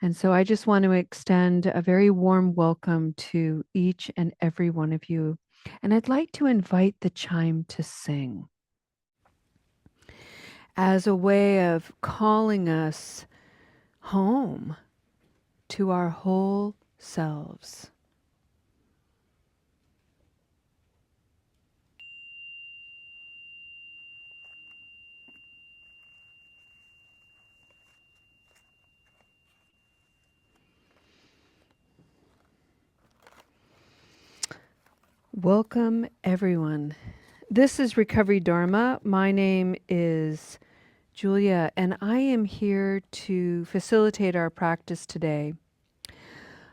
And so I just want to extend a very warm welcome to each and every one of you. And I'd like to invite the chime to sing as a way of calling us home to our whole selves. Welcome, everyone. This is Recovery Dharma. My name is Julia, and I am here to facilitate our practice today.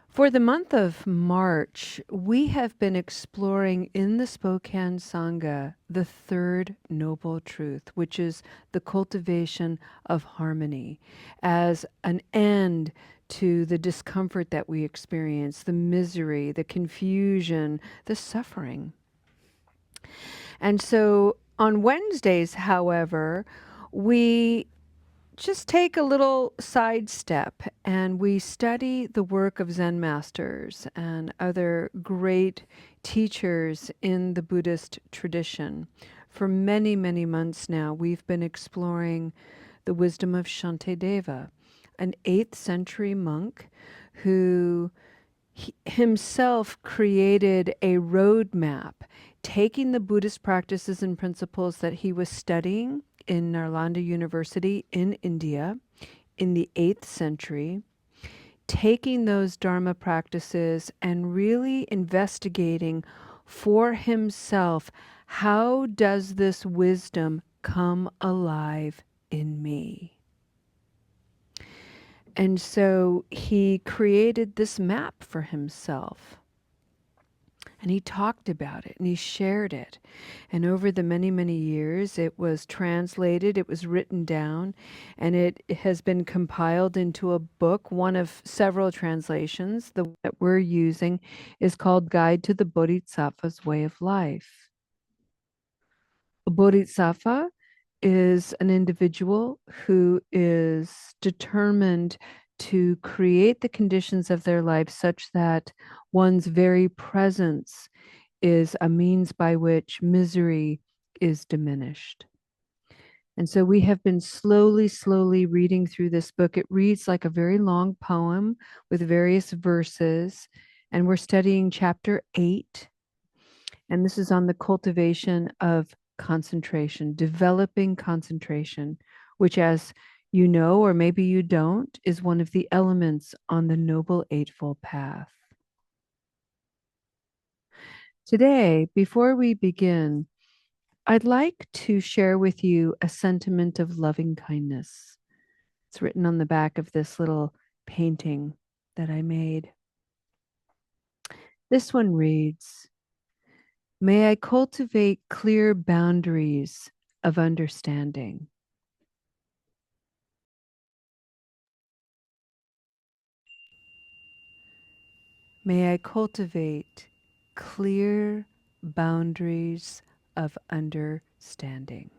For the month of March, we have been exploring in the Spokane Sangha the third noble truth, which is the cultivation of harmony as an end to the discomfort that we experience, the misery, the confusion, the suffering. And so on Wednesdays, however, we just take a little sidestep and we study the work of Zen masters and other great teachers in the Buddhist tradition. For many, many months now, we've been exploring the wisdom of Shantideva, an 8th century monk who himself created a roadmap, taking the Buddhist practices and principles that he was studying in Nalanda University in India in the 8th century, taking those Dharma practices and really investigating for himself, how does this wisdom come alive in me? And so he created this map for himself. And he talked about it and he shared it. And over the many, many years, it was translated, it was written down, and it has been compiled into a book, one of several translations. The one that we're using is called Guide to the Bodhisattva's Way of Life. A bodhisattva is an individual who is determined to create the conditions of their life such that one's very presence is a means by which misery is diminished. And so we have been slowly reading through this book. It reads like a very long poem with various verses, and we're studying chapter 8. And this is on the cultivation of concentration, developing concentration, which, as you know, or maybe you don't, is one of the elements on the Noble Eightfold Path. Today, before we begin, I'd like to share with you a sentiment of loving kindness. It's written on the back of this little painting that I made. This one reads, "May I cultivate clear boundaries of understanding. May I cultivate clear boundaries of understanding."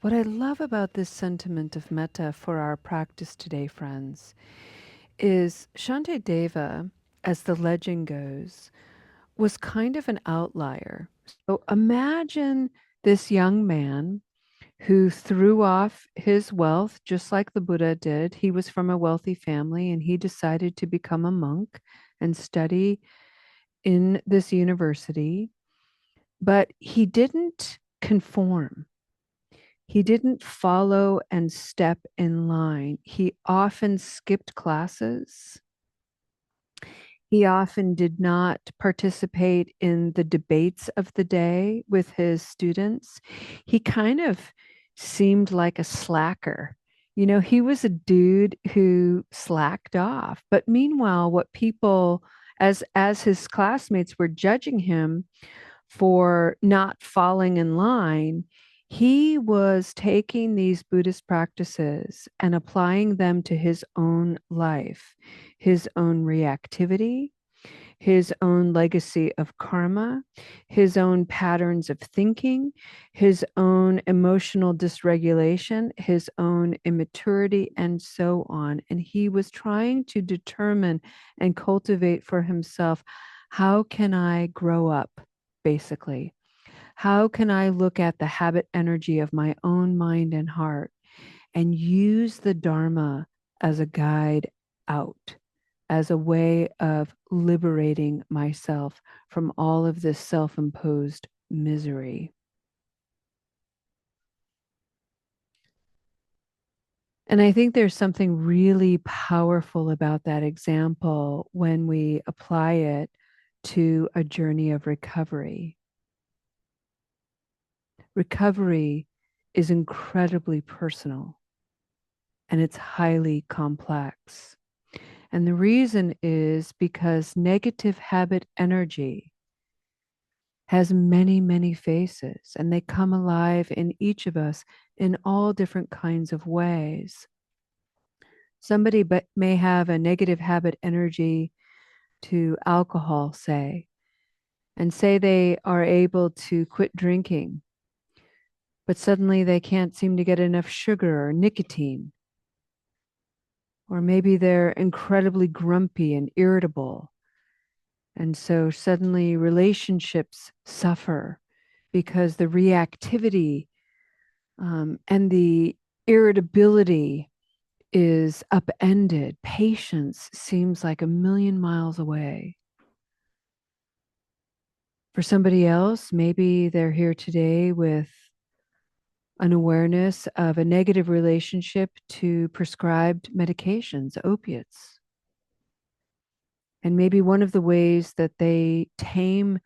What I love about this sentiment of metta for our practice today, friends, is Shantideva, as the legend goes, was kind of an outlier. So imagine this young man who threw off his wealth just like the Buddha did. He was from a wealthy family and he decided to become a monk and study in this university, but he didn't conform. He didn't follow and step in line. He often skipped classes. He often did not participate in the debates of the day with his students. He kind of seemed like a slacker. You know, he was a dude who slacked off. But meanwhile, what people, as his classmates were judging him for not falling in line, he was taking these Buddhist practices and applying them to his own life, his own reactivity, his own legacy of karma, his own patterns of thinking, his own emotional dysregulation, his own immaturity, and so on. And he was trying to determine and cultivate for himself, how can I grow up, basically? How can I look at the habit energy of my own mind and heart and use the Dharma as a guide out, as a way of liberating myself from all of this self-imposed misery? And I think there's something really powerful about that example when we apply it to a journey of recovery. Recovery is incredibly personal and it's highly complex. And the reason is because negative habit energy has many, many faces, and they come alive in each of us in all different kinds of ways. Somebody may have a negative habit energy to alcohol, say, and say they are able to quit drinking, but suddenly they can't seem to get enough sugar or nicotine. Or maybe they're incredibly grumpy and irritable. And so suddenly relationships suffer because the reactivity and the irritability is upended. Patience seems like a million miles away. For somebody else, maybe they're here today with an awareness of a negative relationship to prescribed medications, opiates. And maybe one of the ways that they tame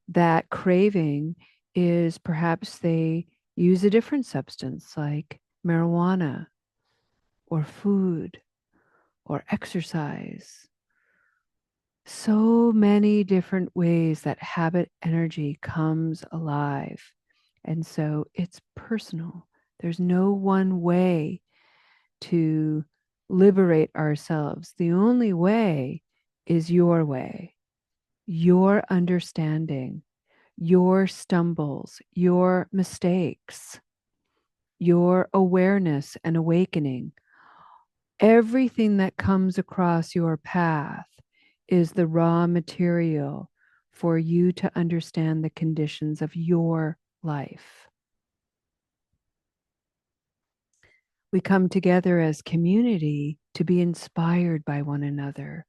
that craving is perhaps they use a different substance like marijuana or food or exercise. So many different ways that habit energy comes alive. And so it's personal. There's no one way to liberate ourselves. The only way is your way, your understanding, your stumbles, your mistakes, your awareness and awakening. Everything that comes across your path is the raw material for you to understand the conditions of your life. We come together as community to be inspired by one another,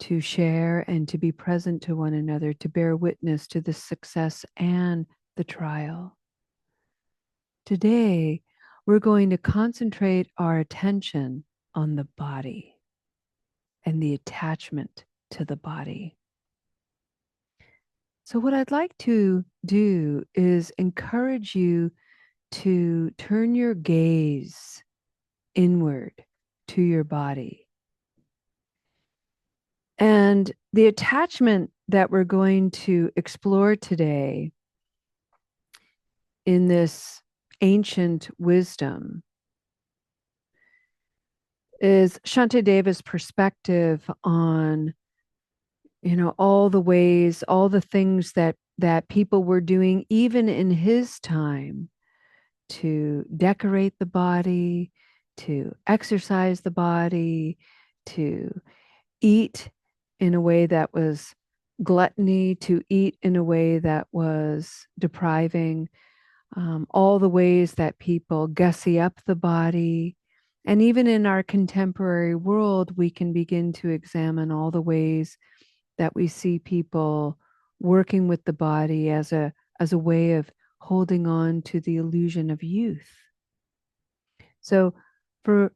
to share and to be present to one another, to bear witness to the success and the trial. Today, we're going to concentrate our attention on the body and the attachment to the body. So, what I'd like to do is encourage you to turn your gaze inward to your body. And the attachment that we're going to explore today in this ancient wisdom is Shantideva's perspective on, all the ways, all the things that people were doing even in his time to decorate the body, to exercise the body, to eat in a way that was gluttony, to eat in a way that was depriving, all the ways that people gussy up the body. And even in our contemporary world, we can begin to examine all the ways that we see people working with the body as a way of holding on to the illusion of youth. So for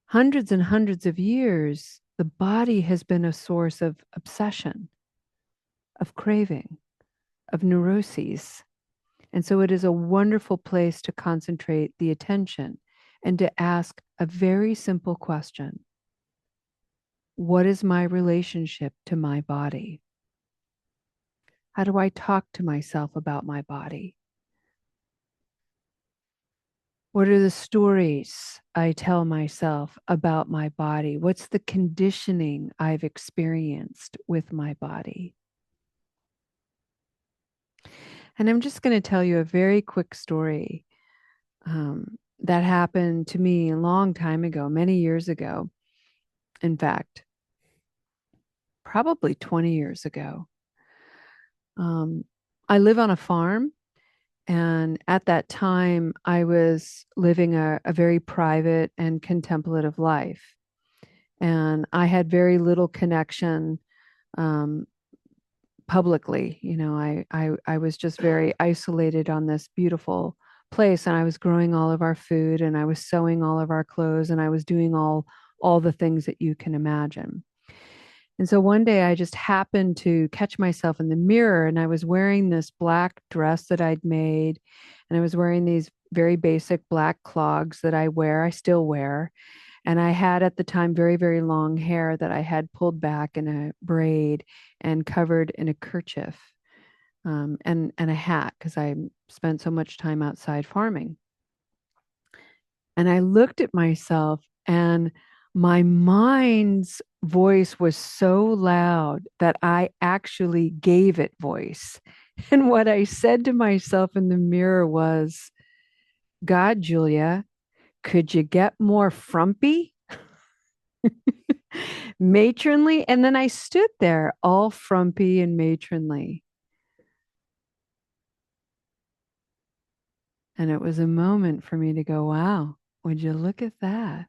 hundreds and hundreds of years, the body has been a source of obsession, of craving, of neuroses. And so it is a wonderful place to concentrate the attention and to ask a very simple question. What is my relationship to my body? How do I talk to myself about my body? What are the stories I tell myself about my body? What's the conditioning I've experienced with my body? And I'm just going to tell you a very quick story that happened to me a long time ago, many years ago. In fact, probably 20 years ago. Um, I live on a farm, and at that time, I was living a very private and contemplative life. And I had very little connection um, publicly. I was just very isolated on this beautiful place, and I was growing all of our food, and I was sewing all of our clothes, and I was doing all the things that you can imagine. And so one day I just happened to catch myself in the mirror, and I was wearing this black dress that I'd made, and I was wearing these very basic black clogs that I still wear. And I had at the time very, very long hair that I had pulled back in a braid and covered in a kerchief, and a hat, because I spent so much time outside farming. And I looked at myself, and my mind's voice was so loud that I actually gave it voice. And what I said to myself in the mirror was, God, Julia, could you get more frumpy? Matronly? And then I stood there all frumpy and matronly. And it was a moment for me to go, wow, would you look at that?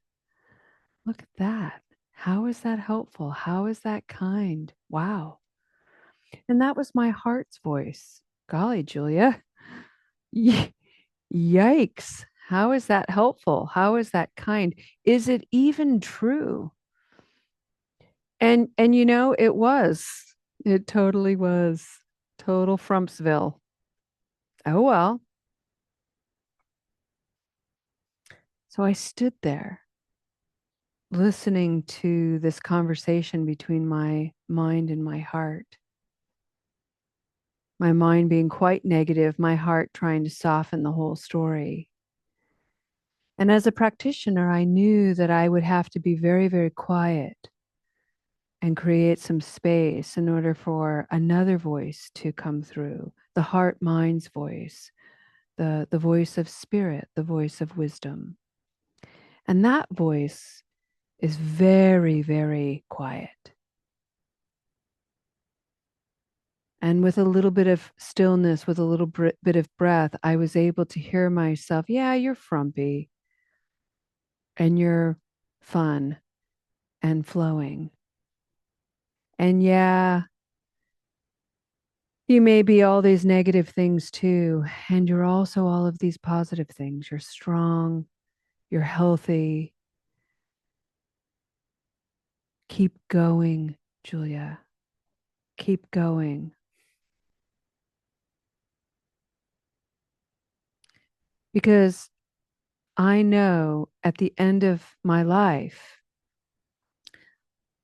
Look at that. How is that helpful? How is that kind? Wow. And that was my heart's voice. Golly, Julia. Yikes. How is that helpful? How is that kind? Is it even true? And it was. It totally was. Total Frumpsville. Oh well. So I stood there listening to this conversation between my mind and my heart. My mind being quite negative, my heart trying to soften the whole story. And as a practitioner, I knew that I would have to be very, very quiet and create some space in order for another voice to come through, the heart mind's voice, the voice of spirit, the voice of wisdom. And that voice is very, very quiet. And with a little bit of stillness, with a little bit of breath, I was able to hear myself, yeah, you're frumpy and you're fun and flowing. And yeah, you may be all these negative things too. And you're also all of these positive things. You're strong, you're healthy. Keep going, Julia. Keep going. Because I know at the end of my life,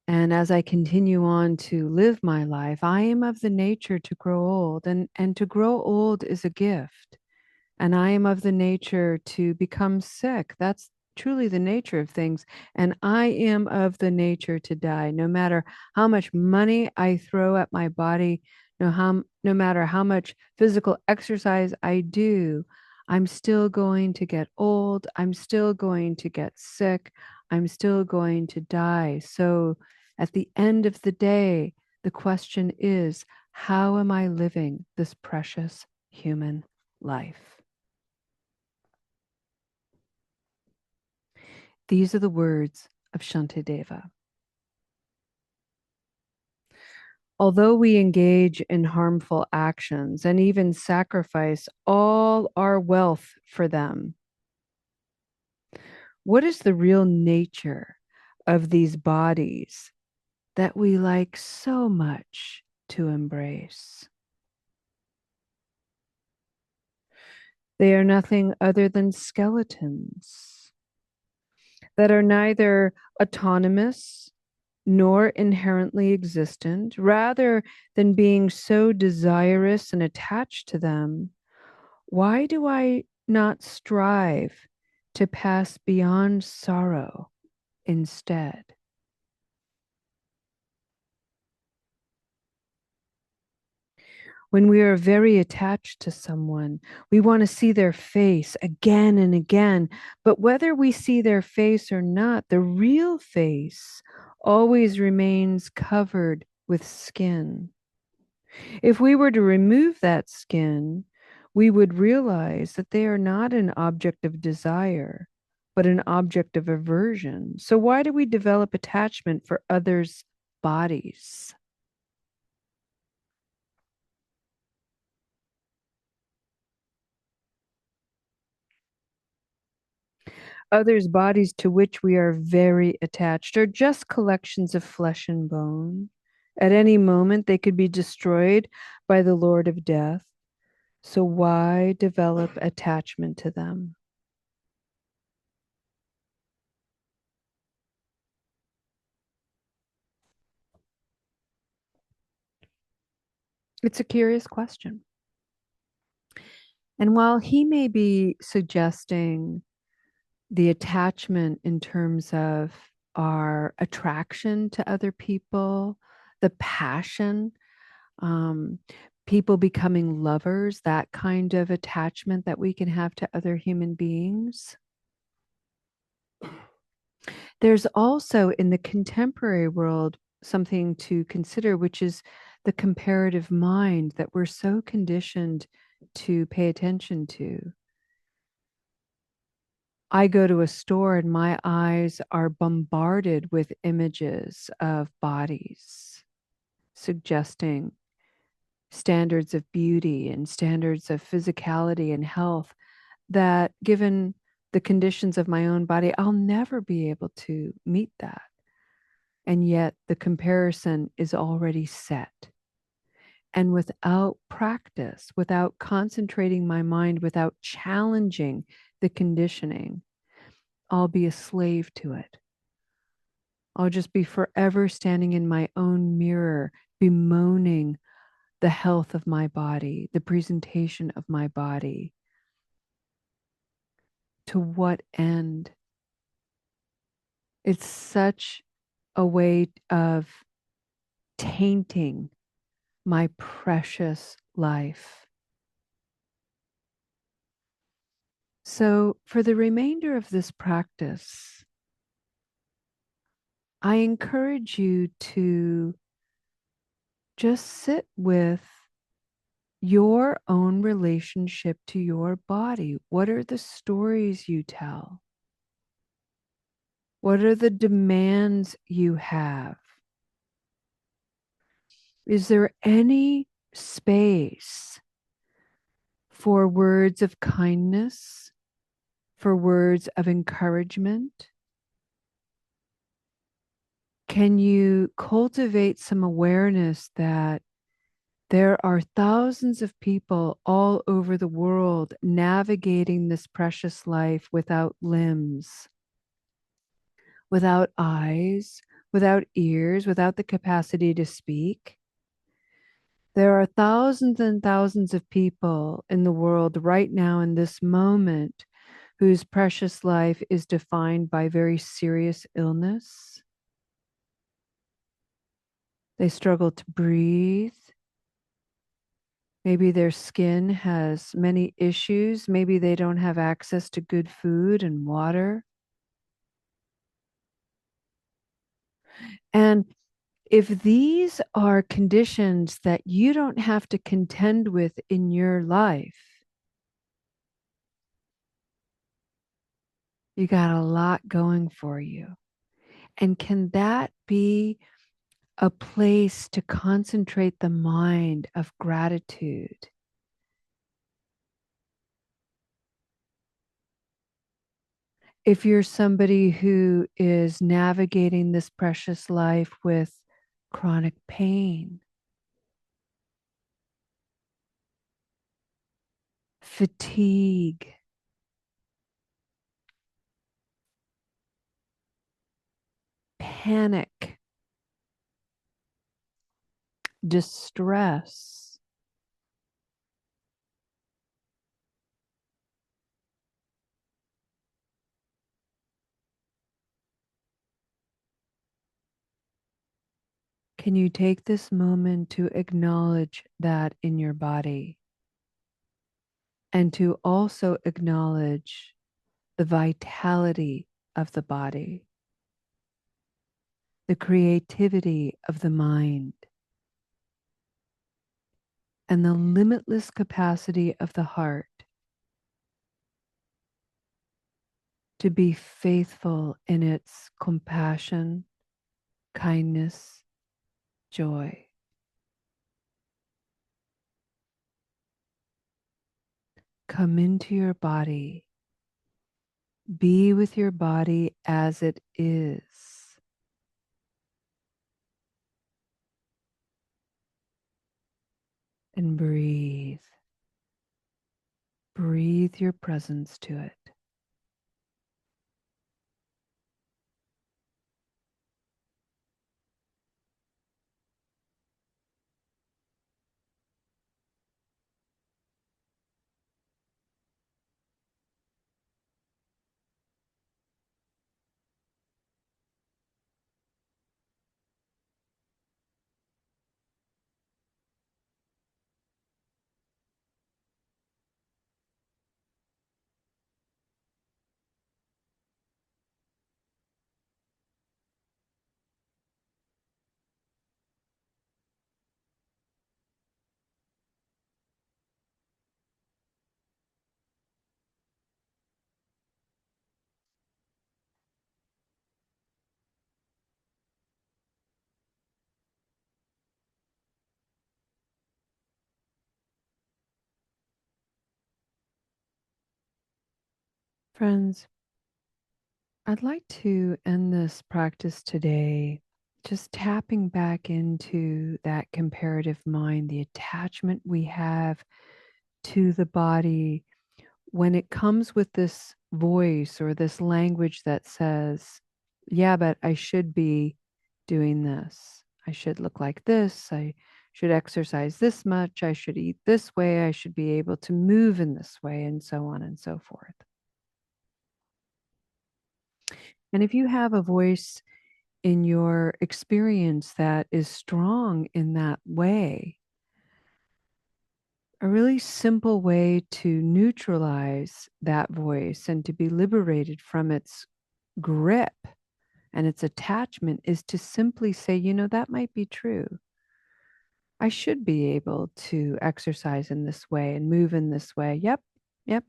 and as I continue on to live my life, I am of the nature to grow old. And to grow old is a gift. And I am of the nature to become sick. That's truly the nature of things. And I am of the nature to die. No matter how much money I throw at my body, no matter how much physical exercise I do, I'm still going to get old. I'm still going to get sick. I'm still going to die. So at the end of the day, the question is, how am I living this precious human life? These are the words of Shantideva. Although we engage in harmful actions and even sacrifice all our wealth for them, what is the real nature of these bodies that we like so much to embrace? They are nothing other than skeletons that are neither autonomous nor inherently existent. Rather than being so desirous and attached to them, why do I not strive to pass beyond sorrow instead. When we are very attached to someone, we want to see their face again and again. But whether we see their face or not, the real face always remains covered with skin. If we were to remove that skin, we would realize that they are not an object of desire, but an object of aversion. So, why do we develop attachment for others' bodies? Others' bodies to which we are very attached are just collections of flesh and bone. At any moment, they could be destroyed by the Lord of Death. So, why develop attachment to them? It's a curious question. And while he may be suggesting the attachment in terms of our attraction to other people, the passion, um, people becoming lovers, that kind of attachment that we can have to other human beings. There's also in the contemporary world something to consider, which is the comparative mind that we're so conditioned to pay attention to. I go to a store and my eyes are bombarded with images of bodies, suggesting standards of beauty and standards of physicality and health that, given the conditions of my own body, I'll never be able to meet that. And yet the comparison is already set. And without practice, without concentrating my mind, without challenging the conditioning, I'll be a slave to it. I'll just be forever standing in my own mirror, bemoaning the health of my body, the presentation of my body. To what end? It's such a way of tainting my precious life. So, for the remainder of this practice, I encourage you to just sit with your own relationship to your body. What are the stories you tell? What are the demands you have? Is there any space for words of kindness, for words of encouragement? Can you cultivate some awareness that there are thousands of people all over the world navigating this precious life without limbs, without eyes, without ears, without the capacity to speak? There are thousands and thousands of people in the world right now in this moment whose precious life is defined by very serious illness. They struggle to breathe. Maybe their skin has many issues. Maybe they don't have access to good food and water. And if these are conditions that you don't have to contend with in your life, you got a lot going for you. And can that be a place to concentrate the mind of gratitude? If you're somebody who is navigating this precious life with chronic pain, fatigue, panic, distress, Can you take this moment to acknowledge that in your body and to also acknowledge the vitality of the body, the creativity of the mind, and the limitless capacity of the heart to be faithful in its compassion, kindness, joy. Come into your body. Be with your body as it is. And breathe. Breathe your presence to it. Friends, I'd like to end this practice today just tapping back into that comparative mind, the attachment we have to the body when it comes with this voice or this language that says, yeah, but I should be doing this. I should look like this. I should exercise this much. I should eat this way. I should be able to move in this way, and so on and so forth. And if you have a voice in your experience that is strong in that way, a really simple way to neutralize that voice and to be liberated from its grip and its attachment is to simply say, you know, that might be true. I should be able to exercise in this way and move in this way. Yep,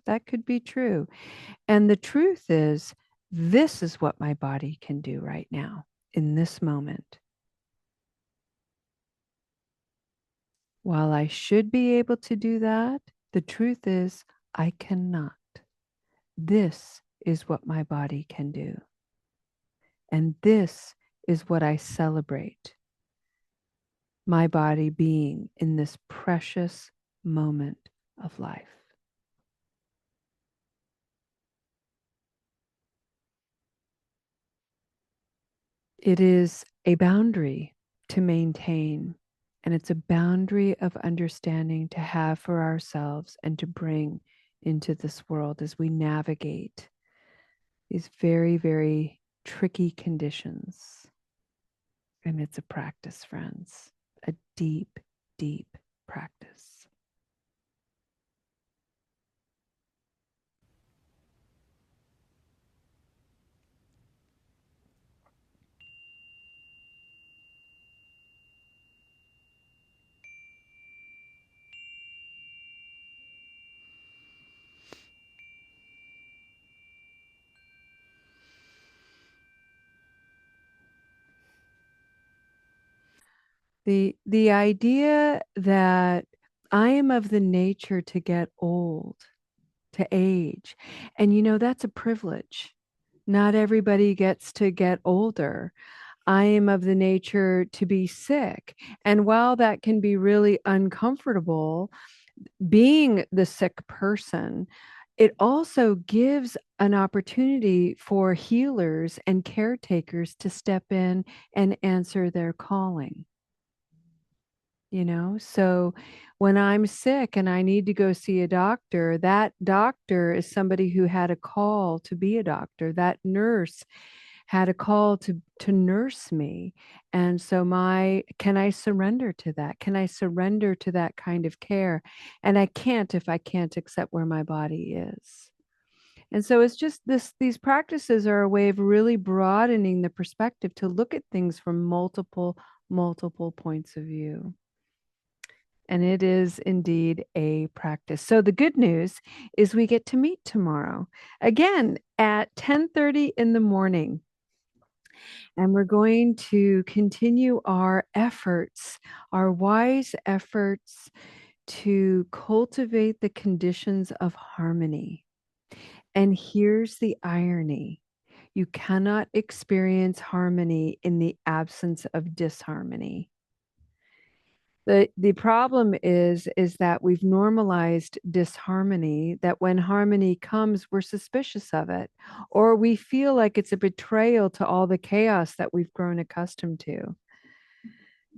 that could be true. And the truth is, this is what my body can do right now in this moment. While I should be able to do that, the truth is, I cannot. This is what my body can do. And this is what I celebrate my body being in this precious moment of life. It is a boundary to maintain, and it's a boundary of understanding to have for ourselves and to bring into this world as we navigate these very, very tricky conditions. And it's a practice, friends, a deep, deep practice. The idea that I am of the nature to get old, to age, and you know, that's a privilege. Not everybody gets to get older. I am of the nature to be sick. And while that can be really uncomfortable, being the sick person, it also gives an opportunity for healers and caretakers to step in and answer their calling. You know, so when I'm sick and I need to go see a doctor, that doctor is somebody who had a call to be a doctor. That nurse had a call to nurse me. And so can I surrender to that? Can I surrender to that kind of care? And I can't if I can't accept where my body is. And so it's just these practices are a way of really broadening the perspective to look at things from multiple points of view. And it is indeed a practice. So the good news is we get to meet tomorrow again at 10:30 in the morning. And we're going to continue our efforts, our wise efforts to cultivate the conditions of harmony. And here's the irony. You cannot experience harmony in the absence of disharmony. The problem is that we've normalized disharmony, that when harmony comes, we're suspicious of it, or we feel like it's a betrayal to all the chaos that we've grown accustomed to.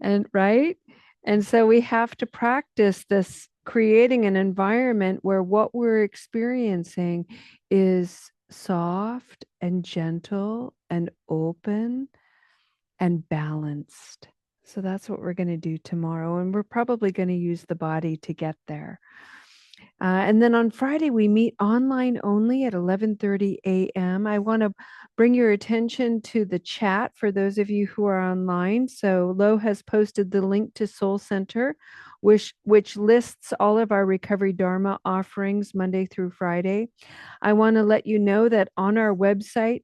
And right? And so we have to practice this, creating an environment where what we're experiencing is soft and gentle and open and balanced. So that's what we're going to do tomorrow. And we're probably going to use the body to get there. And then on Friday, we meet online only at 11:30 a.m. I want to bring your attention to the chat for those of you who are online. So Lo has posted the link to Soul Center, which lists all of our Recovery Dharma offerings Monday through Friday. I want to let you know that on our website,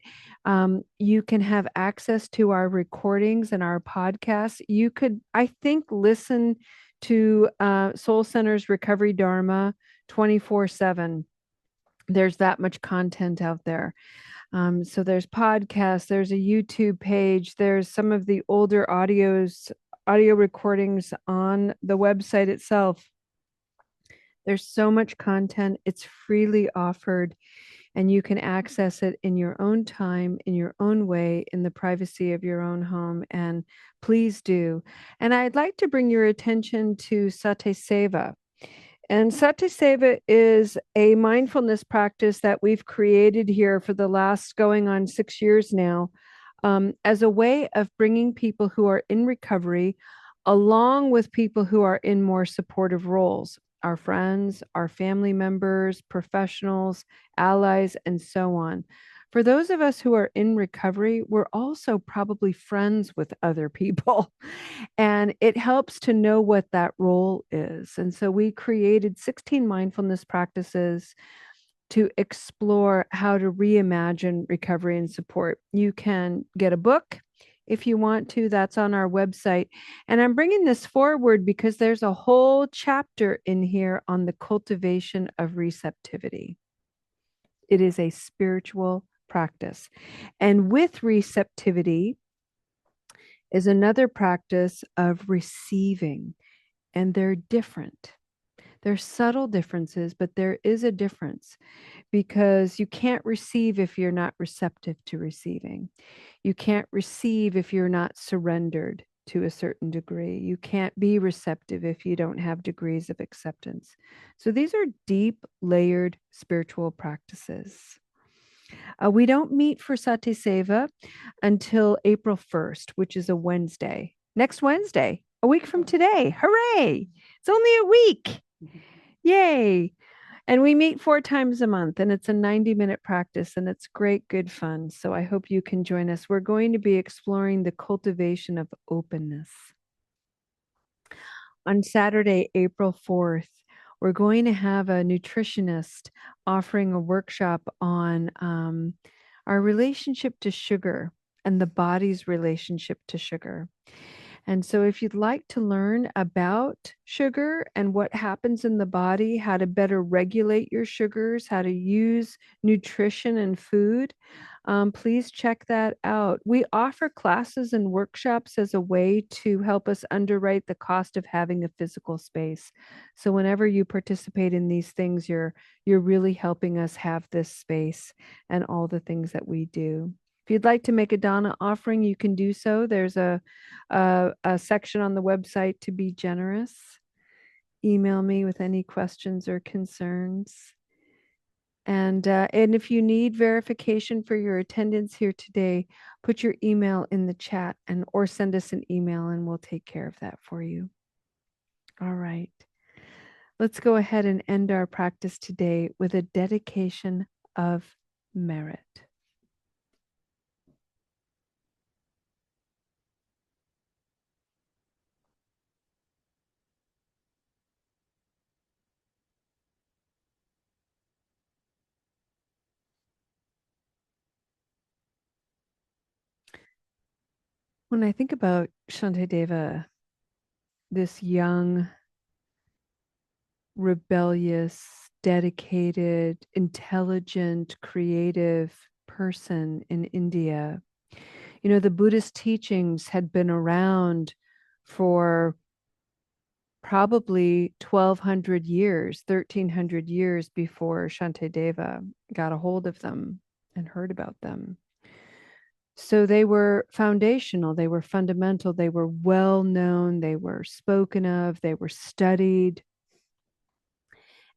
you can have access to our recordings and our podcasts. You could, I think, listen to Soul Center's Recovery Dharma 24/7. There's that much content out there. So there's podcasts, there's a YouTube page, there's some of the older audio recordings on the website itself. There's so much content. It's freely offered, and you can access it in your own time, in your own way, in the privacy of your own home. And please do. And I'd like to bring your attention to Sati Seva. And Sati Seva is a mindfulness practice that we've created here for the last going on 6 years now, as a way of bringing people who are in recovery along with people who are in more supportive roles, our friends, our family members, professionals, allies, and so on. For those of us who are in recovery, we're also probably friends with other people. And it helps to know what that role is. And so we created 16 mindfulness practices to explore how to reimagine recovery and support. You can get a book if you want to, that's on our website. And I'm bringing this forward because there's a whole chapter in here on the cultivation of receptivity. It is a spiritual practice. And with receptivity is another practice of receiving, and they're different. There's subtle differences, but there is a difference because you can't receive if you're not receptive to receiving. You can't receive if you're not surrendered to a certain degree. You can't be receptive if you don't have degrees of acceptance. So these are deep, layered spiritual practices. We don't meet for Sati Seva until April 1st, which is a Wednesday. Next Wednesday, a week from today. Hooray! It's only a week. Yay. And we meet 4 times a month, and it's a 90-minute practice, and it's great, good fun. So I hope you can join us. We're going to be exploring the cultivation of openness. On Saturday, April 4th, we're going to have a nutritionist offering a workshop on our relationship to sugar and the body's relationship to sugar. And so if you'd like to learn about sugar and what happens in the body, how to better regulate your sugars, how to use nutrition and food, please check that out. We offer classes and workshops as a way to help us underwrite the cost of having a physical space. So whenever you participate in these things, you're really helping us have this space and all the things that we do. If you'd like to make a Dana offering, you can do so. There's a section on the website to be generous. Email me with any questions or concerns. And if you need verification for your attendance here today, put your email in the chat and or send us an email and we'll take care of that for you. All right. Let's go ahead and end our practice today with a dedication of merit. When I think about Shantideva, this young, rebellious, dedicated, intelligent, creative person in India, you know, the Buddhist teachings had been around for probably 1200 years, 1300 years before Shantideva got a hold of them and heard about them. So they were foundational, they were fundamental, they were well known, they were spoken of, they were studied.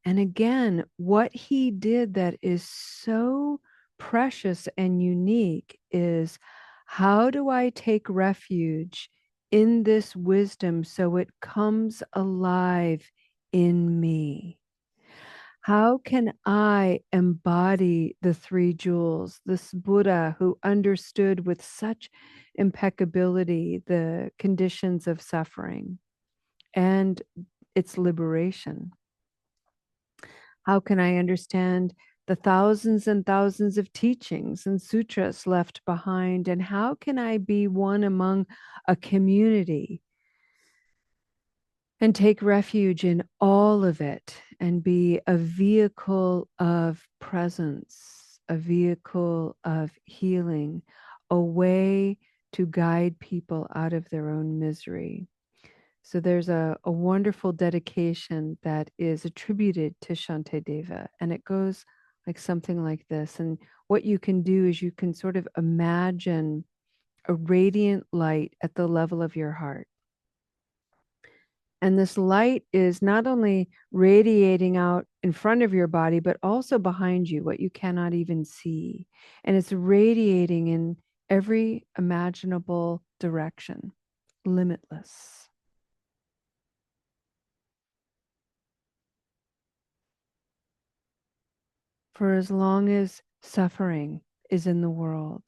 And again, what he did that is so precious and unique is, how do I take refuge in this wisdom so it comes alive in me? How can I embody the three jewels, this Buddha who understood with such impeccability the conditions of suffering and its liberation? How can I understand the thousands and thousands of teachings and sutras left behind? And how can I be one among a community and take refuge in all of it and be a vehicle of presence, a vehicle of healing, a way to guide people out of their own misery? So there's a wonderful dedication that is attributed to Shantideva, and it goes like something like this. And what you can do is you can sort of imagine a radiant light at the level of your heart. And this light is not only radiating out in front of your body, but also behind you, what you cannot even see. And it's radiating in every imaginable direction, limitless. For as long as suffering is in the world,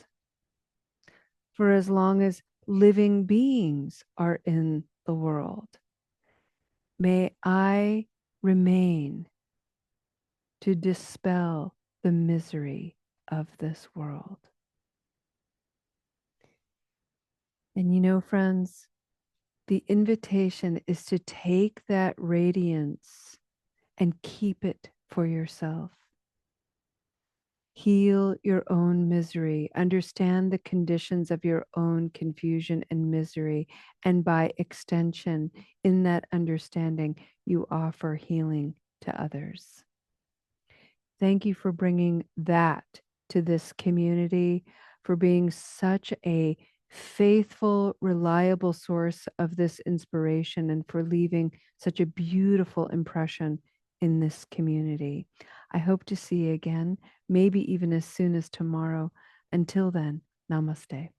for as long as living beings are in the world, may I remain to dispel the misery of this world. And you know, friends, the invitation is to take that radiance and keep it for yourself. Heal your own misery, understand the conditions of your own confusion and misery, and by extension, in that understanding, you offer healing to others. Thank you for bringing that to this community, for being such a faithful, reliable source of this inspiration, and for leaving such a beautiful impression in this community. I hope to see you again, maybe even as soon as tomorrow. Until then, namaste.